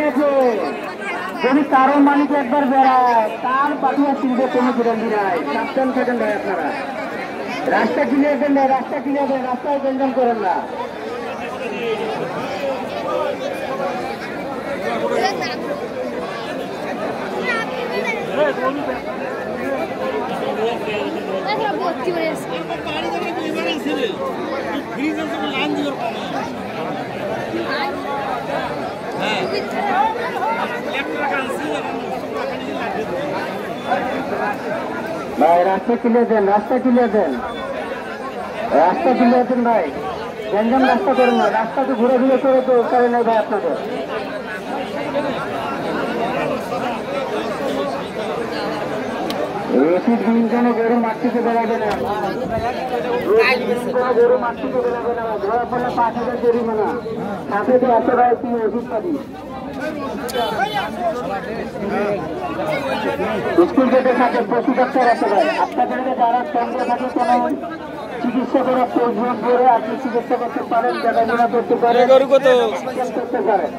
গিয়েছে। যদি কারো মালিক একবার বেড়ায় তার পাঠিয়ে চিনবে কোনো গ্যারান্টি নাই। সাবধান থাকেন ভাই আপনারা। রাস্তা ক্লিয়ার দেন, রাস্তা ক্লিয়ার দেন, রাস্তায় গঞ্জাম করেন না। ভাই রাস্তা ক্লিয়ার দেন, রাস্তা ক্লিয়ার দেন, রাস্তা ক্লিয়ার দেন ভাই। গঞ্জাম রাস্তা করেন না, রাস্তাকে ঘুরে ঘুরে করে তো করে নেই ভাই আপনাদের। রশিদ বিহীন কোনো গরু মাঠ থেকে বেড়াবে না, গরু মাঠ থেকে বেড়াবে না। ধরা পড়লে 5,000 জরিমানা, সাথে তো 100 টাকা তুমি ওষুধ পাবি। স্কুল গেটে থাকে পশু ডাক্তার আছে ভাই। আপনাদেরকে যারা কেন্দ্র থাকে কোন চিকিৎসকেরা প্রয়োজন করে আপনি চিকিৎসা করতে পারেন, দেখাশোনা করতে পারেন, করতে পারেন।